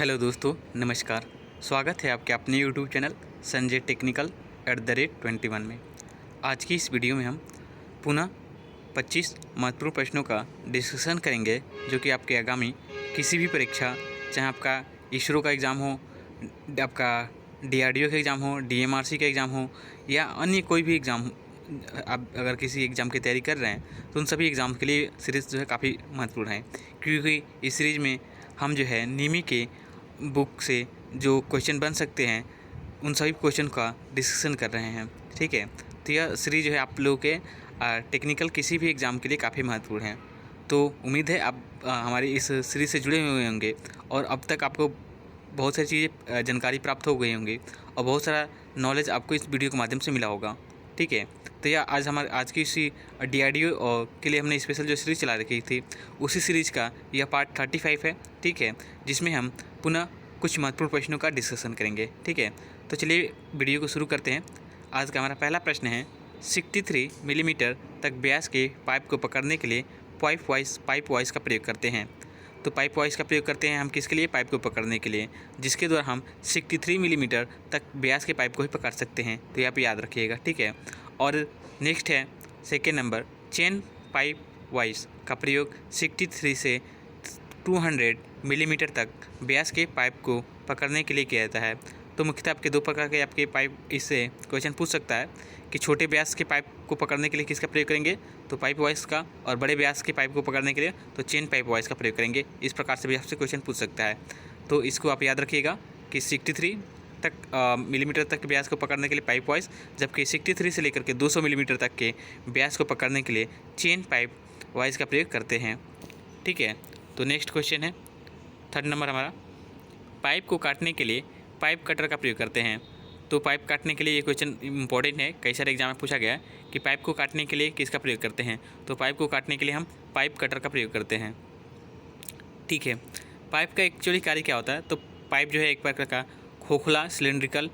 Hello दोस्तों, नमस्कार। स्वागत है आपके अपने यूट्यूब चैनल संजय टेक्निकल @21 में। आज की इस वीडियो में हम पुनः 25 महत्वपूर्ण प्रश्नों का डिस्कशन करेंगे जो कि आपके आगामी किसी भी परीक्षा, चाहे आपका इसरो का एग्ज़ाम हो, आपका DRDO का एग्ज़ाम हो, DMRC का एग्ज़ाम हो या अन्य कोई भी एग्ज़ाम हो, आप अगर किसी एग्ज़ाम की तैयारी कर रहे हैं तो उन सभी एग्ज़ाम के लिए सीरीज़ जो है काफ़ी महत्वपूर्ण है, क्योंकि इस सीरीज़ में हम जो है निमी के बुक से जो क्वेश्चन बन सकते हैं उन सभी क्वेश्चन का डिस्कशन कर रहे हैं। ठीक है, तो यह सीरीज जो है आप लोगों के टेक्निकल किसी भी एग्ज़ाम के लिए काफ़ी महत्वपूर्ण है। तो उम्मीद है आप हमारी इस सीरीज से जुड़े हुए होंगे और अब तक आपको बहुत सारी चीज़ें जानकारी प्राप्त हो गई होंगी और बहुत सारा नॉलेज आपको इस वीडियो के माध्यम से मिला होगा। ठीक है, तो यह आज की इसी DRDO के लिए हमने स्पेशल जो सीरीज़ चला रखी थी उसी सीरीज़ का यह पार्ट 35 है। ठीक है, जिसमें हम पुनः कुछ महत्वपूर्ण प्रश्नों का डिस्कशन करेंगे। ठीक है, तो चलिए वीडियो को शुरू करते हैं। आज का हमारा पहला प्रश्न है, 63 मिलीमीटर तक व्यास के पाइप को पकड़ने के लिए पाइप वॉइस का प्रयोग करते हैं। तो पाइप वॉइस का प्रयोग करते हैं हम किसके लिए? पाइप को पकड़ने के लिए, जिसके द्वारा हम 63 मिलीमीटर तक व्यास के पाइप को ही पकड़ सकते हैं। तो यहाँ पे याद रखिएगा। ठीक है, और नेक्स्ट है second number, chain pipe voice का प्रयोग 63 से 200 मिलीमीटर तक व्यास के पाइप को पकड़ने के लिए किया जाता है। तो मुख्यतः आपके दो प्रकार के आपके पाइप इससे क्वेश्चन पूछ सकता है कि छोटे व्यास के पाइप को पकड़ने के लिए किसका प्रयोग करेंगे? तो पाइप वॉइस का, और बड़े व्यास के पाइप को पकड़ने के लिए तो चेन पाइप वॉइस का प्रयोग करेंगे। इस प्रकार से भी आपसे क्वेश्चन पूछ सकता है। तो इसको आप याद रखिएगा कि 63 मिलीमीटर तक व्यास को पकड़ने के लिए पाइप वॉइस, जबकि 63 से लेकर के 200 मिलीमीटर तक के व्यास को पकड़ने के लिए चेन पाइप वॉइस का प्रयोग करते हैं। ठीक है, तो नेक्स्ट क्वेश्चन है थर्ड नंबर हमारा, पाइप को काटने के लिए पाइप कटर का प्रयोग करते हैं। तो पाइप काटने के लिए ये क्वेश्चन इंपॉर्टेंट है, कई सारे एग्जाम में पूछा गया है कि पाइप को काटने के लिए किसका प्रयोग करते हैं? तो पाइप को काटने के लिए हम पाइप कटर का प्रयोग करते हैं। ठीक है, पाइप का एक्चुअली कार्य क्या होता है? तो पाइप जो है एक प्रकार का खोखला सिलेंड्रिकल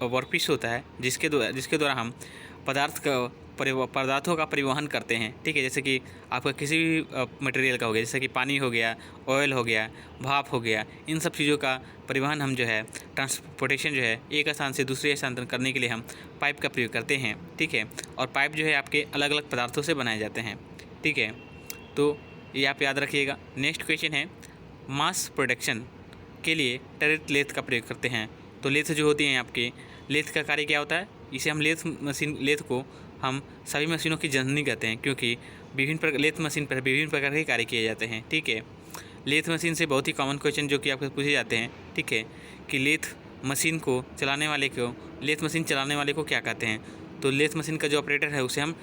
वर्कपीस होता है जिसके द्वारा हम पदार्थों का परिवहन करते हैं। ठीक है, जैसे कि आपका किसी भी मटेरियल का हो गया, जैसे कि पानी हो गया, ऑयल हो गया, भाप हो गया, इन सब चीज़ों का परिवहन हम जो है ट्रांसपोर्टेशन जो है एक स्थान से दूसरे स्थान तक करने के लिए हम पाइप का प्रयोग करते हैं। ठीक है, और पाइप जो है आपके अलग अलग पदार्थों से बनाए जाते हैं। ठीक है, तो ये आप याद रखिएगा। नेक्स्ट क्वेश्चन है, मास प्रोडक्शन के लिए टरेट लेथ का प्रयोग करते हैं। तो लेथ जो होती हैं आपकी, लेथ का कार्य क्या होता है? इसे हम लेथ को हम सभी मशीनों की जननी कहते हैं, क्योंकि लेथ मशीन पर विभिन्न प्रकार के कार्य किए जाते हैं। ठीक है, लेथ मशीन से बहुत ही कॉमन क्वेश्चन जो कि आपको पूछे जाते हैं। ठीक है, कि लेथ मशीन चलाने वाले को क्या कहते हैं? तो लेथ मशीन का जो ऑपरेटर है उसे हम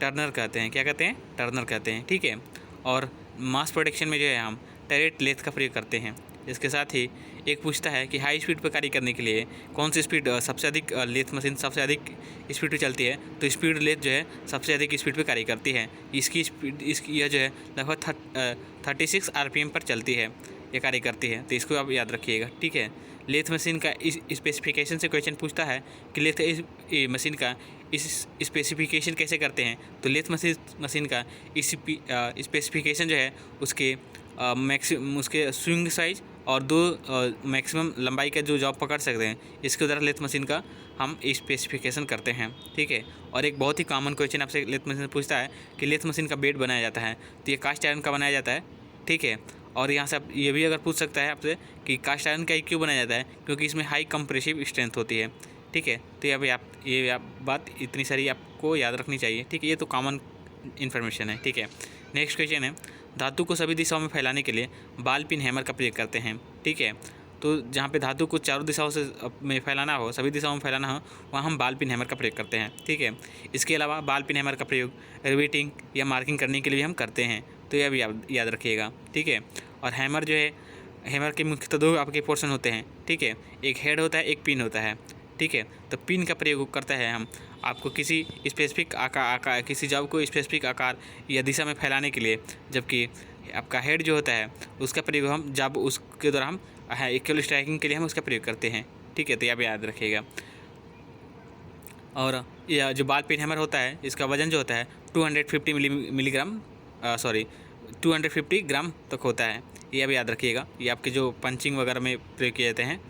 टर्नर कहते हैं। क्या कहते हैं? टर्नर कहते हैं। ठीक है, और मास प्रोडक्शन में जो है हम टरेट लेथ का प्रयोग करते हैं। इसके साथ ही एक पूछता है कि हाई स्पीड पर कार्य करने के लिए कौन सी स्पीड सबसे अधिक लेथ मशीन सबसे अधिक स्पीड पर चलती है? तो स्पीड लेथ जो है सबसे अधिक स्पीड पर कार्य करती है। यह जो है लगभग 36 RPM पर चलती है, ये कार्य करती है। तो इसको आप याद रखिएगा। ठीक है, लेथ मशीन का इस स्पेसिफिकेशन से क्वेश्चन पूछता है कि लेथ मशीन का इस स्पेसिफिकेशन कैसे करते हैं? तो लेथ मशीन का इस स्पेसिफिकेशन जो है उसके उसके स्विंग साइज और मैक्सिमम लंबाई का जो जॉब पकड़ सकते हैं, इसके द्वारा लेथ मशीन का हम स्पेसिफिकेशन करते हैं। ठीक है, और एक बहुत ही कॉमन क्वेश्चन आपसे लेथ मशीन पूछता है कि लेथ मशीन का बेड बनाया जाता है, तो ये कास्ट आयरन का बनाया जाता है। ठीक है, और यहाँ से आप ये भी अगर पूछ सकता है आपसे कि कास्ट आयरन का क्यों बनाया जाता है? क्योंकि इसमें हाई कंप्रेसिव स्ट्रेंथ होती है। ठीक है, तो ये बात इतनी सारी आपको याद रखनी चाहिए। ठीक है, ये तो कॉमन इन्फॉर्मेशन है। ठीक है, नेक्स्ट क्वेश्चन है, धातु को सभी दिशाओं में फैलाने के लिए बॉल पिन हैमर का प्रयोग करते हैं। ठीक है, तो जहाँ पे धातु को चारों दिशाओं से में फैलाना हो, सभी दिशाओं में फैलाना हो, वहाँ हम बॉल पिन हैमर का प्रयोग करते हैं। ठीक है, इसके अलावा बॉल पिन हैमर का प्रयोग रिवेटिंग या मार्किंग करने के लिए हम करते हैं। तो यह भी याद रखिएगा। ठीक है, और हैमर जो है, हैमर के मुख्यतः दो आपके पोर्शन होते हैं। ठीक है, एक हेड होता है, एक पिन होता है। ठीक है, तो पिन का प्रयोग करता है हम आपको किसी स्पेसिफिक आकार किसी जॉब को स्पेसिफिक आकार या दिशा में फैलाने के लिए, जबकि आपका हेड जो होता है उसका प्रयोग हम जब उसके द्वारा हम इक्वल स्ट्राइकिंग के लिए हम उसका प्रयोग करते हैं। ठीक है, तो यह भी याद रखिएगा। और यह जो बॉल पिन हैमर होता है, इसका वजन जो होता है 250 मिलीग्राम 250 ग्राम तक होता है। ये अब याद रखिएगा, ये आपके जो पंचिंग वगैरह में प्रयोग किए जाते हैं,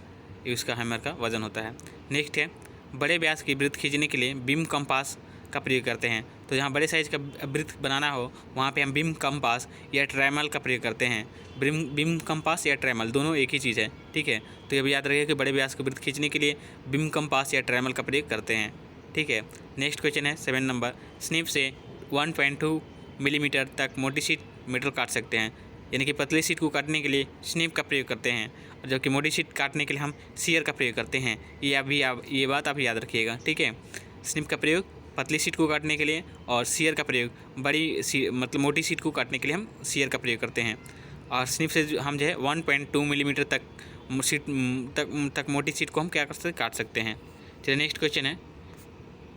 ये उसका हैमर का वज़न होता है। नेक्स्ट है, बड़े व्यास की वृत्त खींचने के लिए बीम कंपास का प्रयोग करते हैं। तो जहाँ बड़े साइज़ का वृत्त बनाना हो वहाँ पे हम बीम कंपास या ट्रैमल का प्रयोग करते हैं। बीम कंपास या ट्रैमल दोनों एक ही चीज़ है, ठीक है। तो ये भी याद रखिए कि बड़े व्यास को वृत्त खींचने के लिए बीम कंपास या ट्रैमल का प्रयोग करते हैं, ठीक है। नेक्स्ट क्वेश्चन है 7 नंबर, स्निप से 1.2 मिलीमीटर तक मोटी शीट मेटल काट सकते हैं, यानी कि पतली शीट को काटने के लिए स्निप का प्रयोग करते हैं, और जबकि मोटी शीट काटने के लिए हम सीयर का प्रयोग करते हैं। ये बात आप याद रखिएगा, ठीक है। स्निप का प्रयोग पतली शीट को काटने के लिए और सीयर का प्रयोग मतलब मोटी शीट को काटने के लिए हम सीयर का प्रयोग करते हैं। और स्निप से हम जो है 1.2 मिलीमीटर तक मोटी शीट को हम क्या कर सकते काट सकते हैं। चलिए नेक्स्ट क्वेश्चन है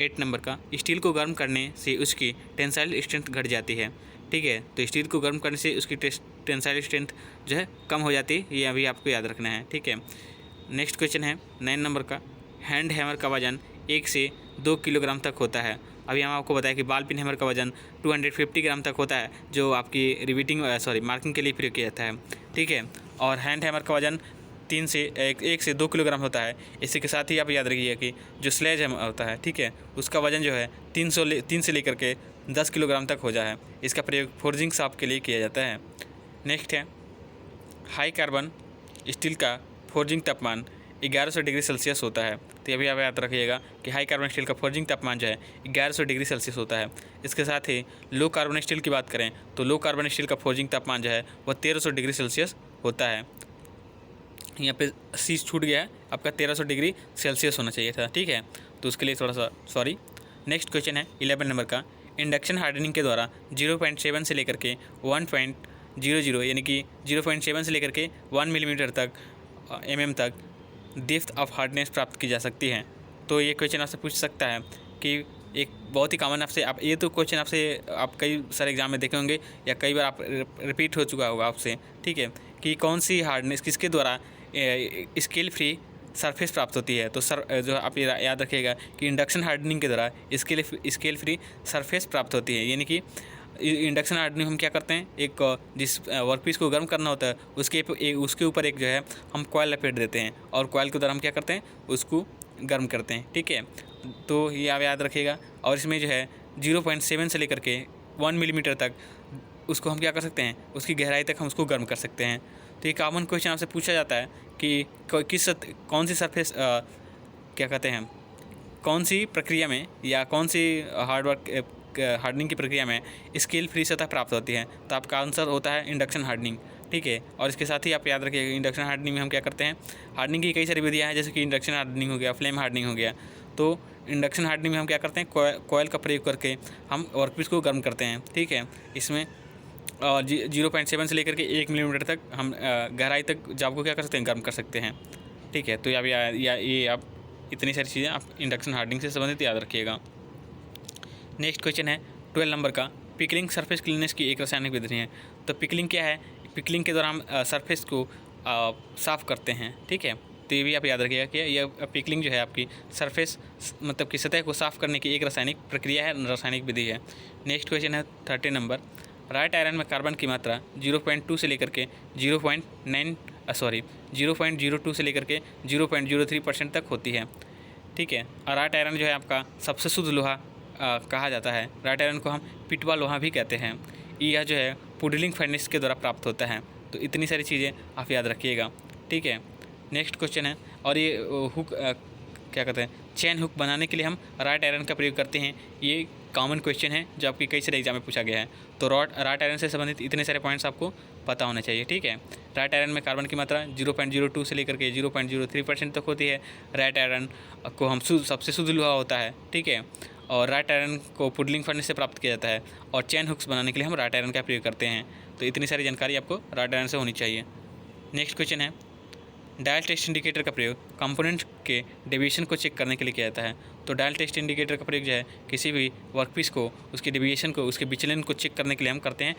8 नंबर का, स्टील को गर्म करने से उसकी टेंसाइल स्ट्रेंथ घट जाती है, ठीक है। तो स्टील को गर्म करने से उसकी टेंसाइल स्ट्रेंथ जो है कम हो जाती है, ये अभी आपको याद रखना है, ठीक है। नेक्स्ट क्वेश्चन है 9 नंबर का, हैंड हैमर का वजन 1 से 2 किलोग्राम तक होता है। अभी हम आपको बताया कि बॉल पिन हैमर का वजन 250 ग्राम तक होता है, जो आपकी मार्किंग के लिए प्रयोग किया जाता है, ठीक है। और हैंड हैमर का वजन 1 से 2 किलोग्राम होता है। इसी के साथ ही आप याद रखिए कि जो स्लेज हैमर होता है, ठीक है, उसका वजन जो है 3 से लेकर के 10 किलोग्राम तक हो जाए। इसका प्रयोग फोर्जिंग शॉप के लिए किया जाता है। नेक्स्ट है, हाई कार्बन स्टील का फोर्जिंग तापमान 1100 डिग्री सेल्सियस होता है। तो ये भी आप याद रखिएगा कि हाई कार्बन स्टील का फोर्जिंग तापमान जो है 1100 डिग्री सेल्सियस होता है। इसके साथ ही लो कार्बन स्टील की बात करें तो लो कार्बन स्टील का फोर्जिंग तापमान जो है वह 1300 डिग्री सेल्सियस होता है। यहाँ पे सी छूट गया है, आपका 1300 डिग्री सेल्सियस होना चाहिए था, ठीक है। तो उसके लिए थोड़ा सा सॉरी। नेक्स्ट क्वेश्चन है 11 नंबर का, इंडक्शन हार्डनिंग के द्वारा 0.7 से लेकर के 1.00 यानी कि 0.7 से लेकर के 1 मिलीमीटर तक mm तक डेप्थ ऑफ हार्डनेस प्राप्त की जा सकती है। तो ये क्वेश्चन आपसे पूछ सकता है कि एक बहुत ही कॉमन आपसे ये तो क्वेश्चन आपसे आप कई सारे एग्जाम में देखे होंगे या कई बार आप रिपीट हो चुका होगा आपसे, ठीक है, कि कौन सी हार्डनेस किसके द्वारा स्केल फ्री सरफेस प्राप्त होती है। तो जो आप याद रखिएगा कि इंडक्शन हार्डनिंग के द्वारा स्केल फ्री सरफेस प्राप्त होती है, यानी कि इंडक्शन हार्डनिंग हम क्या करते हैं, एक जिस वर्कपीस को गर्म करना होता है उसके ऊपर एक जो है हम कॉयल लपेट देते हैं और कॉयल के द्वारा हम क्या करते हैं उसको गर्म करते हैं, ठीक है। तो ये आप याद रखिएगा। और इसमें जो है 0.7 से लेकर के 1 मिलीमीटर तक उसको हम क्या कर सकते हैं, उसकी गहराई तक हम उसको गर्म कर सकते हैं। तो ये कॉमन क्वेश्चन आपसे पूछा जाता है कि कौन सी सरफेस क्या कहते हैं, कौन सी प्रक्रिया में या कौन सी हार्डनिंग की प्रक्रिया में स्केल फ्री सतह प्राप्त होती है। तो आपका आंसर होता है इंडक्शन हार्डनिंग, ठीक है। और इसके साथ ही आप याद रखिएगा इंडक्शन हार्डनिंग में हम क्या करते हैं, हार्डनिंग की कई सारी विधियाँ हैं, जैसे कि इंडक्शन हार्डनिंग हो गया, फ्लेम हार्डनिंग हो गया। तो इंडक्शन हार्डनिंग में हम क्या करते हैं, कॉयल का प्रयोग करके हम वर्कपीस को गर्म करते हैं, ठीक है। इसमें 0.7 से लेकर के 1 मिलीमीटर तक हम गहराई तक जॉब को क्या कर सकते हैं, गर्म कर सकते हैं, ठीक है। तो ये आप इतनी सारी चीज़ें आप इंडक्शन हार्डनिंग से संबंधित याद रखिएगा। नेक्स्ट क्वेश्चन है 12 नंबर का, पिकलिंग सरफेस क्लीननेस की एक रासायनिक विधि है। तो पिकलिंग क्या है, पिकलिंग के दौरान हम सरफेस को साफ़ करते हैं, ठीक है। तो ये भी आप याद रखिएगा कि यह पिकलिंग जो है आपकी सरफेस मतलब कि सतह को साफ़ करने की एक रासायनिक प्रक्रिया है, रासायनिक विधि है। नेक्स्ट क्वेश्चन है 13 नंबर, राइट आयरन में कार्बन की मात्रा 0.2 से लेकर के 0.02 से लेकर के 0.03% तक होती है, ठीक है। और राइट आयरन जो है आपका सबसे शुद्ध लोहा कहा जाता है। राइट आयरन को हम पिटवा लोहा भी कहते हैं। यह जो है पुडलिंग फर्नेस के द्वारा प्राप्त होता है। तो इतनी सारी चीज़ें आप याद रखिएगा, ठीक है। नेक्स्ट क्वेश्चन है, और ये हुक क्या कहते हैं, चेन हुक बनाने के लिए हम राइट आयरन का प्रयोग करते हैं। ये कॉमन क्वेश्चन है जो आपकी कई सारे एग्जाम में पूछा गया है। तो राइट आयरन से संबंधित इतने सारे पॉइंट्स आपको पता होना चाहिए, ठीक है। राइट आयरन में कार्बन की मात्रा 0.02 से लेकर के 0.03% तक होती है। राइट आयरन को हम सबसे शुद्ध लोहा होता है, ठीक है। और राइट आयरन को पुडलिंग फर्नेस से प्राप्त किया जाता है, और चेन हुक्स बनाने के लिए हम राइट आयरन का प्रयोग करते हैं। तो इतनी सारी जानकारी आपको राइट आयरन से होनी चाहिए। नेक्स्ट क्वेश्चन है, डायल टेस्ट इंडिकेटर का प्रयोग कंपोनेंट के डेविएशन को चेक करने के लिए किया जाता है। तो डायल टेस्ट इंडिकेटर का प्रयोग जो है किसी भी वर्कपीस को उसके डेविएशन को उसके विचलन को चेक करने के लिए हम करते हैं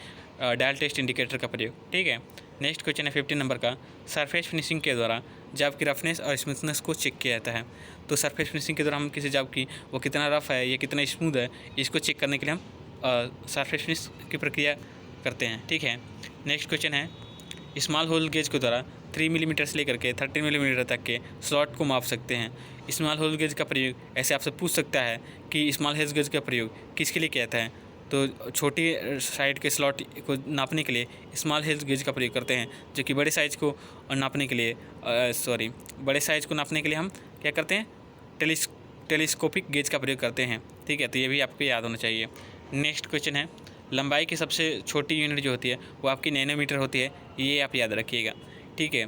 डायल टेस्ट इंडिकेटर का प्रयोग, ठीक है। नेक्स्ट क्वेश्चन है 15 नंबर का, सरफेस फिनिशिंग के द्वारा जॉब की रफनेस और स्मूथनेस को चेक किया जाता है। तो सरफेस फिनिशिंग के द्वारा हम किसी जॉब की वो कितना रफ है या कितना स्मूथ है, इसको चेक करने के लिए हम सरफेस फिनिश की प्रक्रिया करते हैं। ठीक है, नेक्स्ट क्वेश्चन है, स्मॉल होल गेज के द्वारा 3 मिलीमीटर से लेकर के 13 मिलीमीटर तक के स्लॉट को माप सकते हैं। स्मॉल होल गेज का प्रयोग ऐसे आपसे पूछ सकता है कि स्मॉल होल गेज का प्रयोग किसके लिए किया जाता है, तो छोटी साइड के स्लॉट को नापने के लिए स्मॉल होल गेज का प्रयोग करते हैं, जो कि बड़े साइज़ को नापने के लिए बड़े साइज़ को नापने के लिए हम क्या करते हैं, टेलीस्कोपिक गेज का प्रयोग करते हैं। ठीक है, तो ये भी आपको याद होना चाहिए। नेक्स्ट क्वेश्चन है, लंबाई की सबसे छोटी यूनिट जो होती है वो आपकी नैनोमीटर होती है, ये आप याद रखिएगा। ठीक है,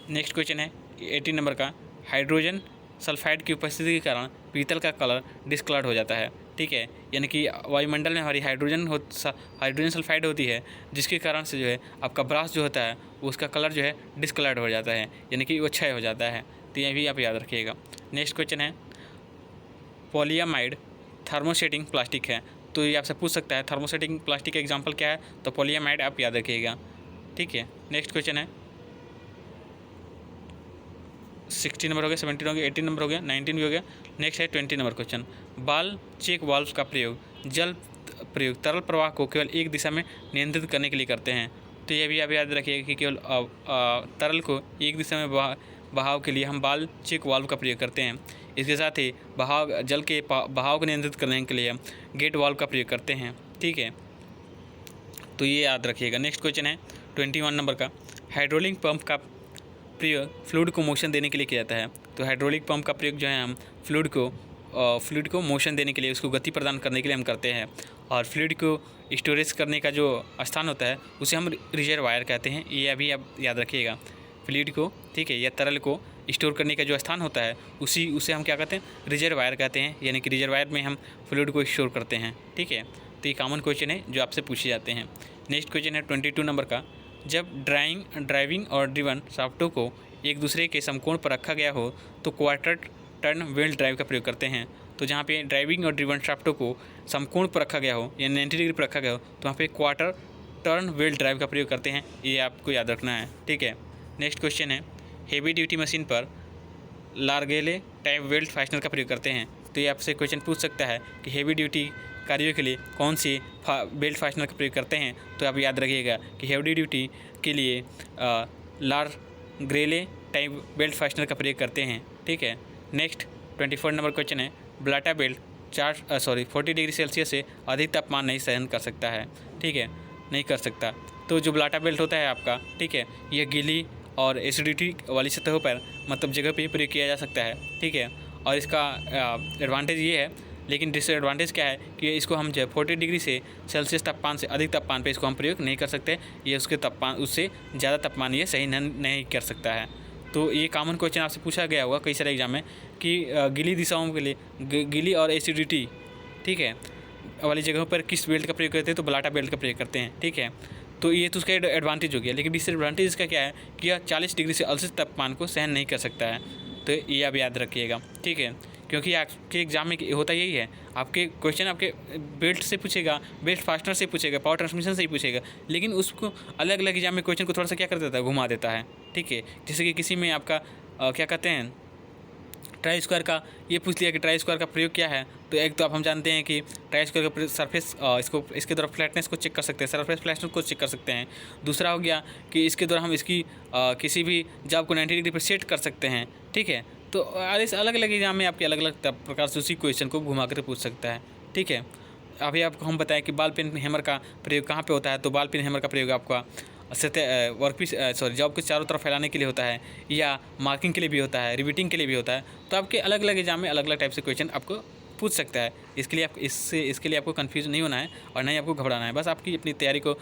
नेक्स्ट क्वेश्चन है 18 नंबर का, हाइड्रोजन सल्फाइड की उपस्थिति के कारण पीतल का कलर डिस्कलर्ड हो जाता है। ठीक है, यानी कि वायुमंडल में हमारी हाइड्रोजन सल्फाइड होती है, जिसके कारण से जो है आपका ब्रास जो होता है उसका कलर जो है डिस्कलर्ड हो जाता है, यानी कि वो क्षय हो जाता है। तो ये भी आप याद रखिएगा। नेक्स्ट क्वेश्चन है, पॉलीएमाइड थर्मोसेटिंग प्लास्टिक है, तो ये आपसे पूछ सकता है थर्मोसेटिंग प्लास्टिक का एग्जाम्पल क्या है, तो पॉलीएमाइड आप याद रखिएगा। ठीक है, नेक्स्ट क्वेश्चन है 16 नंबर हो गया, 17 हो गया, 18 नंबर हो गया, 19 भी हो गया। नेक्स्ट है 20 number question, ball check valve का प्रयोग तरल प्रवाह को केवल एक दिशा में नियंत्रित करने के लिए करते हैं। तो ये भी आप याद रखिएगा कि केवल तरल को एक दिशा में बहाव के लिए हम बॉल चेक वाल्व का प्रयोग करते हैं। इसके साथ ही जल के बहाव को नियंत्रित करने के लिए हम गेट वाल्व का प्रयोग करते हैं। ठीक है, तो ये याद रखिएगा। नेक्स्ट क्वेश्चन है 21 नंबर का, हाइड्रोलिक पंप का प्रयोग फ्लूइड को मोशन देने के लिए किया जाता है। तो हाइड्रोलिक पंप का प्रयोग जो है हम फ्लूइड को मोशन देने के लिए, उसको गति प्रदान करने के लिए हम करते हैं। और फ्लूइड को स्टोरेज करने का जो स्थान होता है उसे हम रिजर्वायर कहते हैं, ये अभी आप याद रखिएगा। फ्लूइड को, ठीक है, या तरल को स्टोर करने का जो स्थान होता है उसे हम क्या कहते हैं, रिजर्वायर कहते हैं, यानी कि रिजर्वायर में हम फ्लूइड को स्टोर करते हैं। ठीक है, तो ये कॉमन क्वेश्चन है जो आपसे पूछे जाते हैं। नेक्स्ट क्वेश्चन है 22 नंबर का, जब ड्राइविंग और ड्रिवन शाफ्टों को एक दूसरे के समकोण पर रखा गया हो तो क्वार्टर टर्न व्हील ड्राइव का प्रयोग करते हैं। तो जहाँ पे ड्राइविंग और ड्रिवन शाफ्टों को समकोण पर रखा गया हो या 90 डिग्री पर रखा गया हो तो वहाँ पे क्वार्टर टर्न व्हील ड्राइव का प्रयोग करते हैं, ये आपको याद रखना है। ठीक है, नेक्स्ट क्वेश्चन है, हेवी ड्यूटी मशीन पर लार्गेले टाइप बेल्ट फास्टनर का प्रयोग करते हैं। तो ये आपसे क्वेश्चन पूछ सकता है कि हेवी ड्यूटी कार्यों के लिए कौन सी बेल्ट फास्टनर का प्रयोग करते हैं। तो आप याद रखिएगा कि हेवी ड्यूटी के लिए लार्गेले टाइप बेल्ट फास्टनर का प्रयोग करते हैं। ठीक है, नेक्स्ट 24 नंबर क्वेश्चन है, ब्लाटा बेल्ट 40 डिग्री सेल्सियस से अधिक तापमान नहीं सहन कर सकता है। ठीक है, नहीं कर सकता। तो जो ब्लाटा बेल्ट होता है आपका, ठीक है, यह गीली और एसिडिटी वाली सतहों पर मतलब जगह पे प्रयोग किया जा सकता है। ठीक है, और इसका एडवांटेज ये है, लेकिन डिसएडवांटेज क्या है कि इसको हम जो 40 डिग्री से सेल्सियस तापमान से अधिक तापमान पे इसको हम प्रयोग नहीं कर सकते। ये उसके तापमान, उससे ज़्यादा तापमान ये सही नहीं कर सकता है। तो ये कॉमन क्वेश्चन आपसे पूछा गया होगा कई सारे एग्जाम में कि गीली दिशाओं के लिए गीली और एसिडिटी, ठीक है, वाली जगहों पर किस बेल्ट का प्रयोग करते हैं, तो ब्लाटा बेल्ट का प्रयोग करते हैं। ठीक है, तो ये तो उसका एडवांटेज हो गया, लेकिन डिसएडवांटेज इसका क्या है कि यह 40 डिग्री से अधिक तापमान को सहन नहीं कर सकता है। तो ये आप याद रखिएगा। ठीक है, क्योंकि आपके एग्जाम में होता यही है, आपके क्वेश्चन आपके बेल्ट से पूछेगा, बेल्ट फास्टनर से पूछेगा, पावर ट्रांसमिशन से ही पूछेगा, लेकिन उसको अलग अलग एग्जाम में क्वेश्चन को थोड़ा सा क्या कर देता है, घुमा देता है। ठीक है, जैसे कि किसी में आपका क्या कहते हैं, ट्राई स्क्वायर का ये पूछ लिया कि ट्राई स्क्वायर का प्रयोग क्या है। तो एक तो आप हम जानते हैं कि ट्राई स्क्वायर का सरफेस इसके द्वारा फ्लैटनेस को चेक कर सकते हैं, सरफेस फ्लैटनेस को चेक कर सकते हैं। दूसरा हो गया कि इसके द्वारा हम इसकी किसी भी जॉब को 90 डिग्री पर सेट कर सकते हैं। ठीक है, तो अलग अलग एग्जाम में आपके अलग अलग प्रकार से उसी क्वेश्चन को घुमा कर पूछ सकता है। ठीक है, अभी आपको हम बताएं कि बॉल पेन हैमर का प्रयोग कहाँ पे होता है। तो बॉल पेन हैमर का प्रयोग आपका वर्कपीस जॉब के चारों तरफ फैलाने के लिए होता है, या मार्किंग के लिए भी होता है, रिवीटिंग के लिए भी होता है। तो आपके अलग अलग एग्जाम में अलग अलग टाइप से क्वेश्चन आपको पूछ सकता है। इसके लिए आपको कन्फ्यूज नहीं होना है और नहीं आपको घबराना है। बस आपकी अपनी तैयारी को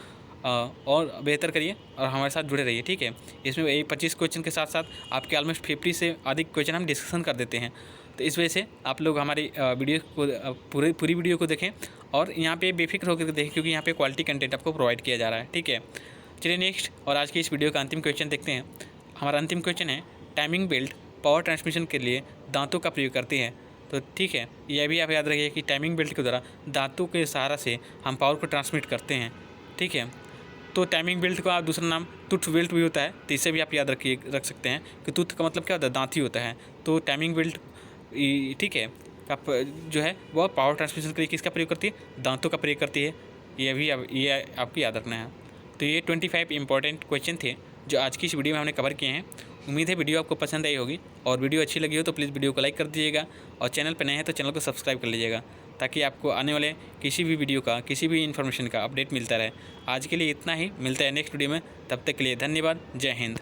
और बेहतर करिए और हमारे साथ जुड़े रहिए। ठीक है, इसमें 25 क्वेश्चन के साथ साथ आपके ऑलमोस्ट 50 से अधिक क्वेश्चन हम डिस्कशन कर देते हैं। तो इस वजह से आप लोग हमारी वीडियो को पूरी वीडियो को देखें और यहाँ पे बेफिक्र होकर देखें, क्योंकि यहाँ पे क्वालिटी कंटेंट आपको प्रोवाइड किया जा रहा है। ठीक है, चलिए नेक्स्ट और आज की इस वीडियो का अंतिम क्वेश्चन देखते हैं। हमारा अंतिम क्वेश्चन है, टाइमिंग बेल्ट पावर ट्रांसमिशन के लिए दांतों का प्रयोग करती है। तो ठीक है, यह भी आप याद रखिए कि टाइमिंग बेल्ट के द्वारा दांतों के सहारा से हम पावर को ट्रांसमिट करते हैं। ठीक है, तो टाइमिंग बेल्ट का दूसरा नाम टूथ बेल्ट भी होता है। तो इसे भी आप याद रख सकते हैं कि टूथ का मतलब क्या होता है, दांत ही होता है। तो टाइमिंग बेल्ट, ठीक है, जो है वह पावर ट्रांसमिशन के लिए किसका प्रयोग करती है, दांतों का प्रयोग करती है। ये आपकी याद रखना है। तो ये 25 इंपॉर्टेंट क्वेश्चन थे जो आज की इस वीडियो में हमने कवर किए हैं। उम्मीद है वीडियो आपको पसंद आई होगी, और वीडियो अच्छी लगी हो तो प्लीज़ वीडियो को लाइक कर दीजिएगा, और चैनल पर नए हैं तो चैनल को सब्सक्राइब कर लीजिएगा, ताकि आपको आने वाले किसी भी वीडियो का, किसी भी इन्फॉर्मेशन का अपडेट मिलता रहे। आज के लिए इतना ही, मिलता है नेक्स्ट वीडियो में। तब तक के लिए धन्यवाद। जय हिंद।